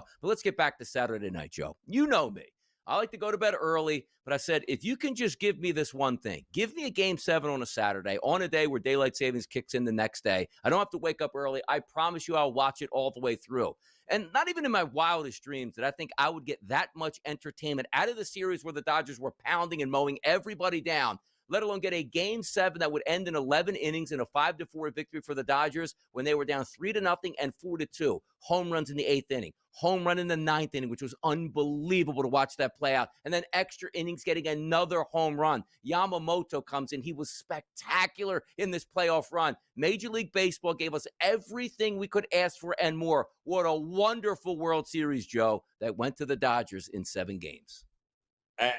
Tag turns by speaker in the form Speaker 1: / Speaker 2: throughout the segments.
Speaker 1: well. But let's get back to Saturday night, Joe. You know me. I like to go to bed early, but I said, if you can just give me this one thing, give me a Game 7 on a Saturday, on a day where daylight savings kicks in the next day. I don't have to wake up early. I promise you I'll watch it all the way through. And not even in my wildest dreams did I think I would get that much entertainment out of the series where the Dodgers were pounding and mowing everybody down, let alone get a Game 7 that would end in 11 innings in a 5-4 victory for the Dodgers when they were down 3-0 and 4-2. Home runs in the 8th inning, home run in the 9th inning, which was unbelievable to watch that play out, and then extra innings getting another home run. Yamamoto comes in. He was spectacular in this playoff run. Major League Baseball gave us everything we could ask for and more. What a wonderful World Series, Joe, that went to the Dodgers in 7 games.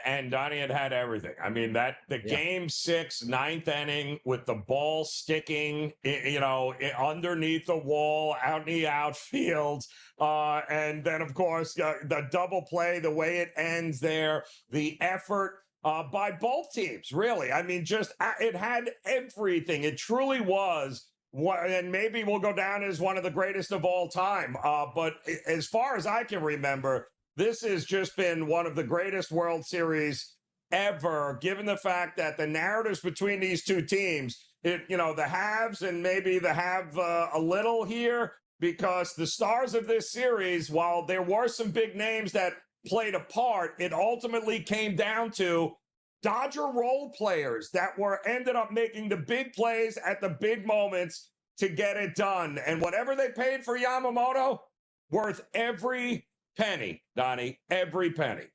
Speaker 2: And Donnie had everything. I mean, Game 6, 9th inning with the ball sticking, underneath the wall, out in the outfield. And then, of course, the double play, the way it ends there, the effort by both teams, really. I mean, it had everything. It truly was. And maybe will go down as one of the greatest of all time. But as far as I can remember, this has just been one of the greatest World Series ever, given the fact that the narratives between these two teams, the haves and maybe the have a little here, because the stars of this series, while there were some big names that played a part, it ultimately came down to Dodger role players that ended up making the big plays at the big moments to get it done. And whatever they paid for Yamamoto, worth every penny, Donnie, every penny.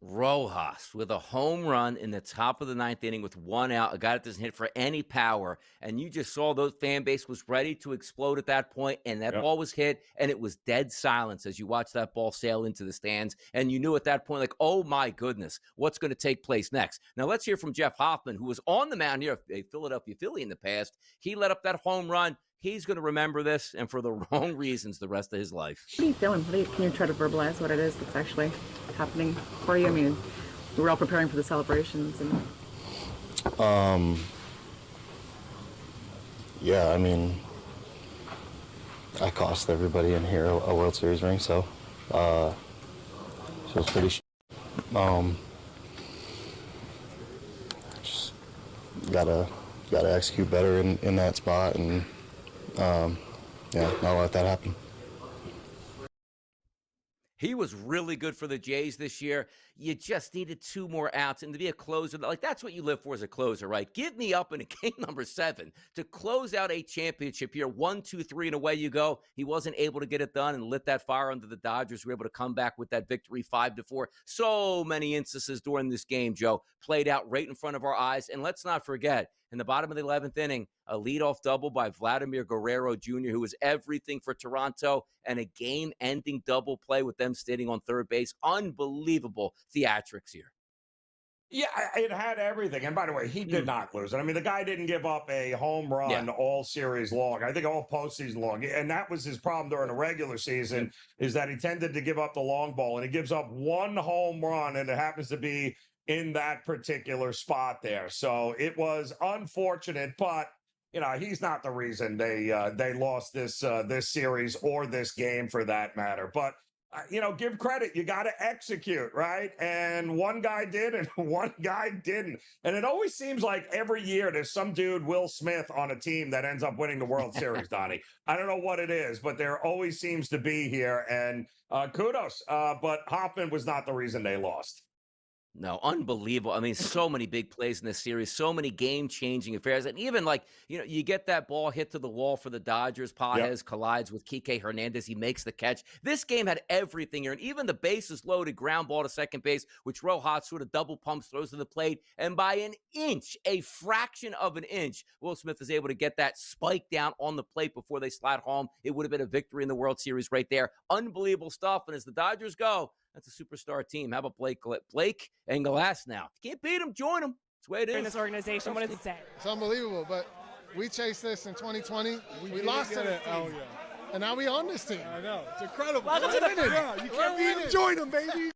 Speaker 1: Rojas with a home run in the top of the 9th inning with 1 out, a guy that doesn't hit for any power, and you just saw those fan base was ready to explode at that point, and that ball was hit, and it was dead silence as you watched that ball sail into the stands, and you knew at that point, like, oh my goodness, what's going to take place next? Now let's hear from Jeff Hoffman, who was on the mound here, a Philadelphia Philly in the past. He let up that home run. He's going to remember this, and for the wrong reasons, the rest of his life.
Speaker 3: What are you feeling? Can you try to verbalize what it is that's actually happening for you? I mean, we were all preparing for the celebrations.
Speaker 4: Yeah, I mean, I cost everybody in here a World Series ring, so it's pretty just gotta execute better in that spot, and not let that happen.
Speaker 1: He was really good for the Jays this year. You just needed 2 more outs, and to be a closer, like, that's what you live for as a closer, right? Give me up in a game number 7 to close out a championship here. 1, 2, 3, and away you go. He wasn't able to get it done and lit that fire under the Dodgers. Were able to come back with that victory 5-4. So many instances during this game, Joe, played out right in front of our eyes. And let's not forget, in the bottom of the 11th inning, a leadoff double by Vladimir Guerrero Jr., who was everything for Toronto, and a game-ending double play with them standing on third base. Unbelievable theatrics here.
Speaker 2: Yeah, it had everything. And by the way, he did not lose it. I mean, the guy didn't give up a home run all series long. I think all postseason long. And that was his problem during the regular season, is that he tended to give up the long ball. And he gives up 1 home run, and it happens to be in that particular spot there. So it was unfortunate, but he's not the reason they lost this series or this game for that matter. But give credit. You got to execute, right? And one guy did and one guy didn't. And it always seems like every year there's some dude, Will Smith, on a team that ends up winning the World Series, Donnie. I don't know what it is, but there always seems to be here. And kudos. But Hoffman was not the reason they lost.
Speaker 1: No, unbelievable. I mean, so many big plays in this series, so many game-changing affairs. And even you get that ball hit to the wall for the Dodgers. Pages collides with Kike Hernandez. He makes the catch. This game had everything here. And even the bases loaded ground ball to second base, which Rojas sort of double pumps, throws to the plate. And by an inch, a fraction of an inch, Will Smith is able to get that spike down on the plate before they slide home. It would have been a victory in the World Series right there. Unbelievable stuff. And as the Dodgers go, that's a superstar team. How about Blake and Glass now? If you can't beat him, join him. That's the way it is.
Speaker 5: In this organization, what does it say?
Speaker 6: It's unbelievable, but we chased this in 2020. We lost it. Oh, yeah. And now we on this team.
Speaker 7: I know. It's incredible.
Speaker 5: Welcome to the
Speaker 6: you can't beat him. Join him, baby.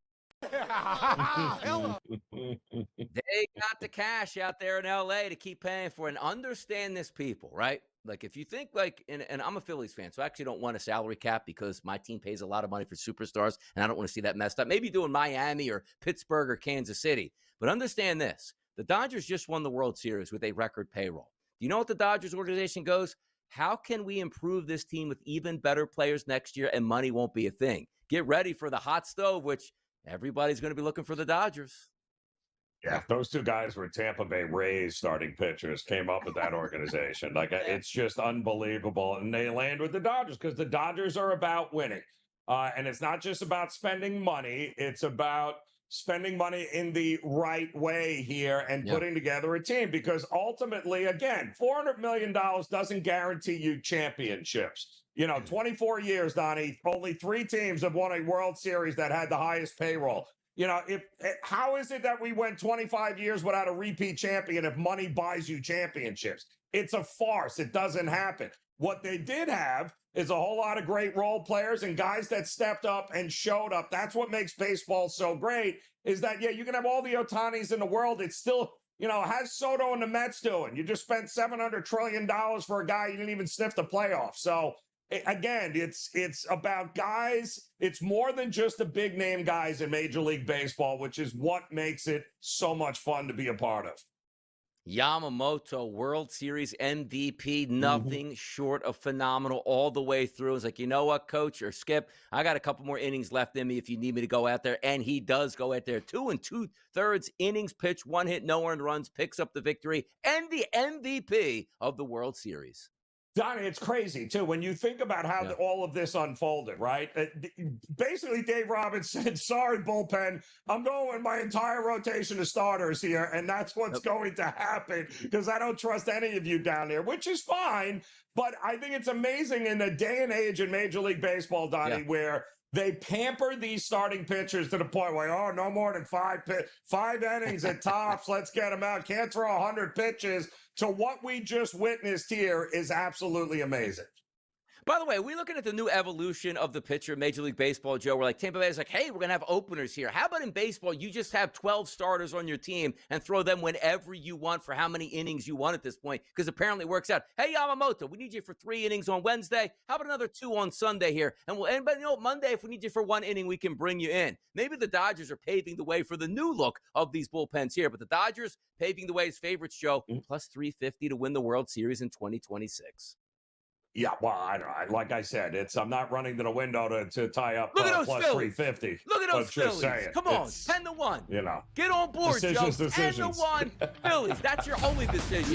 Speaker 1: They got the cash out there in LA to keep paying for it. And understand this, people, right? Like, if you think and I'm a Phillies fan, so I actually don't want a salary cap because my team pays a lot of money for superstars, and I don't want to see that messed up. Maybe doing Miami or Pittsburgh or Kansas City. But understand this. The Dodgers just won the World Series with a record payroll. Do you know what the Dodgers organization goes? How can we improve this team with even better players next year and money won't be a thing? Get ready for the hot stove, which everybody's going to be looking for the Dodgers.
Speaker 2: Yeah, those two guys were Tampa Bay Rays starting pitchers, came up with that organization. It's just unbelievable. And they land with the Dodgers because the Dodgers are about winning. And it's not just about spending money. It's about spending money in the right way here and putting together a team. Because ultimately, again, $400 million doesn't guarantee you championships. 24 years, Donnie, only 3 teams have won a World Series that had the highest payroll. How is it that we went 25 years without a repeat champion if money buys you championships? It's a farce. It doesn't happen. What they did have is a whole lot of great role players and guys that stepped up and showed up. That's what makes baseball so great, is that, you can have all the Otanis in the world. It's still, how's Soto and the Mets doing? You just spent $700 trillion for a guy you didn't even sniff the playoffs. So, again, it's about guys. It's more than just the big name guys in Major League Baseball, which is what makes it so much fun to be a part of.
Speaker 1: Yamamoto, World Series MVP, nothing short of phenomenal all the way through. It's like, you know what, coach or Skip, I got a couple more innings left in me if you need me to go out there. And he does go out there. 2 2/3 innings pitched, 1 hit, no earned runs, picks up the victory, and the MVP of the World Series.
Speaker 2: Donnie, it's crazy, too, when you think about how all of this unfolded, right? Basically, Dave Roberts said, sorry, bullpen, I'm going with my entire rotation of starters here, and that's what's going to happen because I don't trust any of you down there, which is fine. But I think it's amazing in the day and age in Major League Baseball, Donnie, where they pamper these starting pitchers to the point where, no more than 5 innings at tops. Let's get them out. Can't throw 100 pitches. So what we just witnessed here is absolutely amazing.
Speaker 1: By the way, we're looking at the new evolution of the pitcher in Major League Baseball, Joe. We're like, Tampa Bay is like, hey, we're going to have openers here. How about in baseball, you just have 12 starters on your team and throw them whenever you want for how many innings you want at this point? Because apparently it works out. Hey, Yamamoto, we need you for 3 innings on Wednesday. How about another 2 on Sunday here? And but Monday, if we need you for 1 inning, we can bring you in. Maybe the Dodgers are paving the way for the new look of these bullpens here. But the Dodgers paving the way as favorites, Joe, plus 350 to win the World Series in 2026.
Speaker 2: Yeah, well, like I said, I'm not running to the window to tie up
Speaker 1: Look at those
Speaker 2: plus
Speaker 1: Phillies.
Speaker 2: 350.
Speaker 1: Look at those Phillies.
Speaker 2: Saying,
Speaker 1: come on, 10-1.
Speaker 2: You know,
Speaker 1: Get on board,
Speaker 2: decisions,
Speaker 1: Joe.
Speaker 2: decisions.
Speaker 1: 10-1 Phillies. That's your only decision.